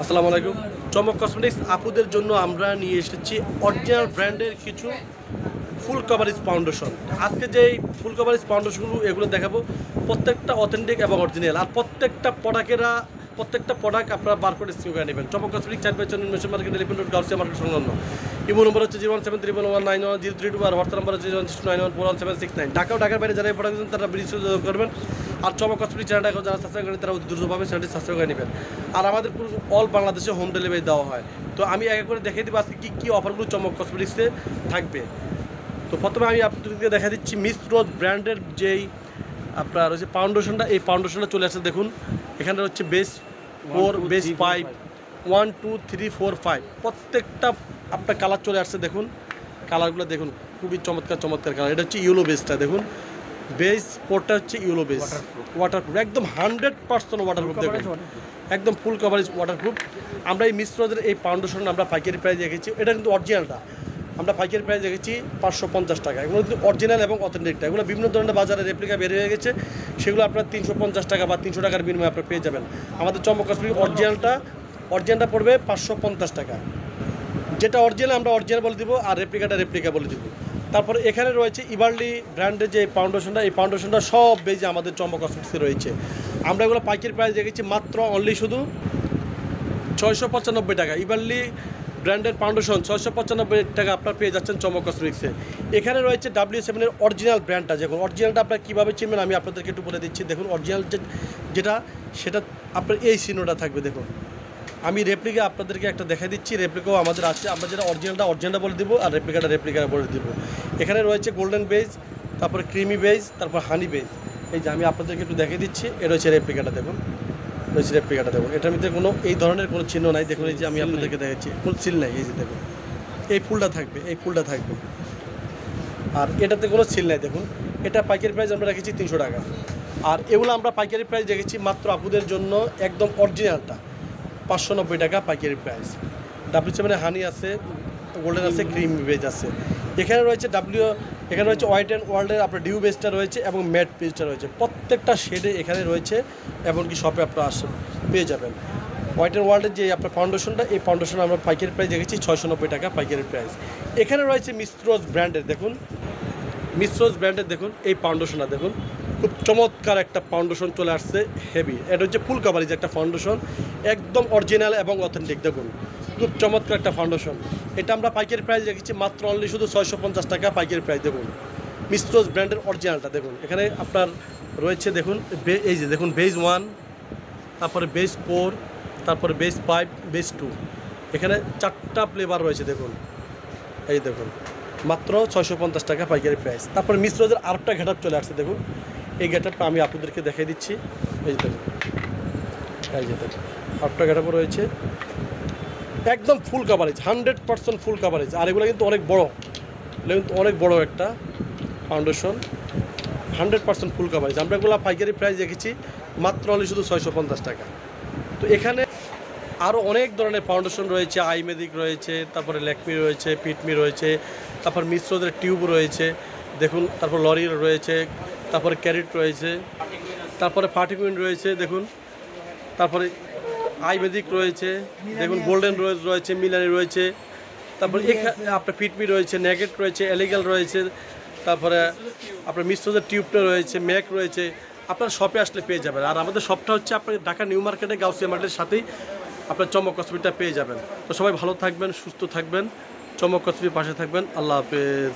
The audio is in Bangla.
আসসালামু আলাইকুম। চমক কসমেটিক্স আপুদের জন্য আমরা নিয়ে এসেছি অরিজিনাল ব্র্যান্ডের কিছু ফুল কভারেজ ফাউন্ডেশন। আজকে যেই ফুল কভারেজ ফাউন্ডেশনগুলো এগুলো দেখাবো, প্রত্যেকটা অথেন্টিক এবং অরিজিনাল। আর প্রত্যেকটা প্রোডাক্ট আপনারা বারকোড স্ক্যান করে নেবেন। চমক cosmetics 4/4 mason market, elephant road, Gausia market সংলগ্ন। ইমো নম্বর হচ্ছে 01731191032 আর হোয়াটসঅ্যাপ নাম্বার হচ্ছে 01691411769। ঢাকা ও ঢাকার বাইরে যারা এই প্রোডাক্ট তারা বিশেষ যোগাযোগ করবেন। আর চমক কসমেটিক্স চ্যানেলটা যারা সাবস্ক্রাইব করেন তারা দ্রুতভাবে চ্যানেলটি সাবস্ক্রাইব করে নেবেন। আর আমাদের পুরো অল বাংলাদেশে হোম ডেলিভারি দেওয়া হয়। তো আমি এক এক করে দেখিয়ে দেবো আজকে কী অফারগুলো চমক কসমেটিক্সে থাকবে। তো প্রথমে আমি আপনাদেরকে দেখা দিচ্ছি মিস রোজ ব্র্যান্ডের যেই আপনার হচ্ছে ফাউন্ডেশনটা, এই ফাউন্ডেশনটা চলে আসছে। দেখুন এখানে হচ্ছে বেস 4, বেস 5, 1 2 3 4 5 প্রত্যেকটা আপনার কালার চলে আসছে। দেখুন কালারগুলো দেখুন, খুবই চমৎকার কালার। এটা হচ্ছে ইউলো বেসটা, দেখুন বেস 4টা হচ্ছে ইউলো বেস, ওয়াটারপ্রুফ, একদম 100% ওয়াটারপ্রুফ। দেখুন একদম ফুল কভারেজ ওয়াটারপ্রুফ। আমরা এই মিস রোজের এই ফাউন্ডেশনটা আমরা পাইকারি প্রাইস রেখেছি। এটা কিন্তু অরিজিনালটা আমরা পাইকারি প্রাইস রেখেছি 550 টাকা। এগুলো কিন্তু অরিজিনাল এবং অথেন্টিকটা। এগুলো বিভিন্ন ধরনের বাজারে রেপ্লিকা বের হয়ে গেছে, সেগুলো আপনার 350 টাকা বা 300 টাকার বিনিময়ে আপনার পেয়ে যাবেন। আমাদের চমক কসমেটিক্স অরিজিনালটা পড়বে 550 টাকা। যেটা অরিজিনাল আমরা অরিজিনাল বলে দিব, আর রেপ্লিকা বলে দিব। তারপরে এখানে রয়েছে ইভারলি ব্র্যান্ডের যে ফাউন্ডেশনটা, এই ফাউন্ডেশনটা সব বেজে আমাদের চমক কসমেটিক্সে রয়েছে। আমরা এগুলো পাইকারি প্রাইস রেখেছি মাত্র অনলি শুধু 695 টাকা। ইভারলি ব্র্যান্ডের ফাউন্ডেশন 695 টাকা আপনার পেয়ে যাচ্ছেন চমক কসমেটিক্সে। এখানে রয়েছে W7-এর অরিজিনাল ব্র্যান্ডটা। দেখুন অরিজিনালটা আপনার কীভাবে চিনবেন আমি আপনাদেরকে একটু বলে দিচ্ছি। দেখুন অরিজিনাল যেটা সেটা আপনার এই চিহ্নটা থাকবে। দেখুন আমি রেপ্লিকা আপনাদেরকে একটা দেখা দিচ্ছি, রেপ্লিকাও আমাদের আছে। আমরা যেটা অরিজিনালটা বলে দিব, আর রেপ্লিকা বলে দিব। এখানে রয়েছে গোল্ডেন বেজ, তারপরে ক্রিমি বেজ, তারপর হানি বেজ। এই যে আমি আপনাদেরকে একটু দেখে দিচ্ছি, এটা হচ্ছে রেপ্লিকাটা। দেখুন দেখুন এটার মধ্যে কোনো এই ধরনের কোনো চিহ্ন নাই। দেখুন এই যে আমি আপনাদেরকে দেখাচ্ছি, কোনো সিল নাই। এই যে দেখুন এই ফুলটা থাকবে, আর এটাতে কোনো সিল নাই। দেখুন এটা পাইকারি প্রাইস আমরা রেখেছি 300 টাকা। আর এগুলো আমরা পাইকারি প্রাইস রেখেছি মাত্র আপুদের জন্য একদম অরিজিনালটা 590 টাকা পাইকারি প্রাইস। W7-এর হানি আছে, গোল্ডেন আছে, ক্রিম বেজ আছে। এখানে রয়েছে হোয়াইট অ্যান্ড ওয়ার্ল্ডের আপনার ডিউ বেজটা রয়েছে এবং ম্যাট বেজটা রয়েছে। প্রত্যেকটা শেডে এখানে রয়েছে, এমনকি শপে আপনারা পেয়ে যাবেন। হোয়াইট অ্যান্ড ওয়ার্ল্ডের যে আপনার ফাউন্ডেশনটা, এই ফাউন্ডেশন আমরা পাইকারি প্রাইস রেখেছি 690 টাকা পাইকারি প্রাইস। এখানে রয়েছে মিস রোজ ব্র্যান্ডের, দেখুন এই ফাউন্ডেশনটা দেখুন, খুব চমৎকার একটা ফাউন্ডেশন চলে আসছে, হেভি। এটা হচ্ছে ফুল কভারেজ একটা ফাউন্ডেশন, একদম অরিজিনাল এবং অথেন্টিক। দেখুন খুব চমৎকার একটা ফাউন্ডেশন। এটা আমরা পাইকারি প্রাইস রেখেছি মাত্র অনলি শুধু 650 টাকা পাইকারি প্রাইস। দেখুন মিস রোজ ব্র্যান্ডের অরিজিনালটা দেখুন। এখানে আপনার রয়েছে দেখুন এই যে দেখুন বেজ 1, তারপরে বেজ 4, তারপরে বেজ 5, বেজ 2। এখানে 4টা ফ্লেভার রয়েছে। দেখুন এই দেখুন মাত্র 650 টাকা পাইকারি প্রাইস। তারপরে মিস রোজের আরেকটা গেটআপ চলে আসছে। দেখুন এই গেটআপটা আমি আপনাদেরকে দেখিয়ে দিচ্ছি। এই যে দেখুন আরেকটা গেটআপও রয়েছে, একদম ফুল কাভারেজ, 100% ফুল কাভারেজ। আর এগুলো কিন্তু অনেক বড় একটা ফাউন্ডেশন, 100% ফুল কাভারেজ। আমরা এগুলো পাইকারি প্রাইস রেখেছি মাত্র অনলি শুধু 650 টাকা। তো এখানে আরও অনেক ধরনের ফাউন্ডেশন রয়েছে, আইমেদিক রয়েছে, তারপরে ল্যাকমি রয়েছে, ফিটমি রয়েছে, তারপর মিস রোজের টিউব রয়েছে। দেখুন তারপর লরিয়েল রয়েছে, তারপরে ক্যারেট রয়েছে, তারপরে ফার্টিকুইন রয়েছে। দেখুন তারপরে আইমেদিক রয়েছে, দেখুন গোল্ডেন রোজ রয়েছে, মিলানি রয়েছে, তারপরে এখানে আপনার ফিটমি রয়েছে, নেগেট রয়েছে, এলিগাল রয়েছে, তারপরে আপনার মিস রোজের টিউবটা রয়েছে, ম্যাক রয়েছে। আপনার শপে আসলে পেয়ে যাবেন। আর আমাদের শপটা হচ্ছে আপনার ঢাকা নিউ মার্কেটে, গাউসিয়া মার্কেটের সাথেই আপনার চমক কসমেটিক্সটা পেয়ে যাবেন। তো সবাই ভালো থাকবেন, সুস্থ থাকবেন, চমক কসমেটিক্সের পাশে থাকবেন। আল্লাহ হাফেজ।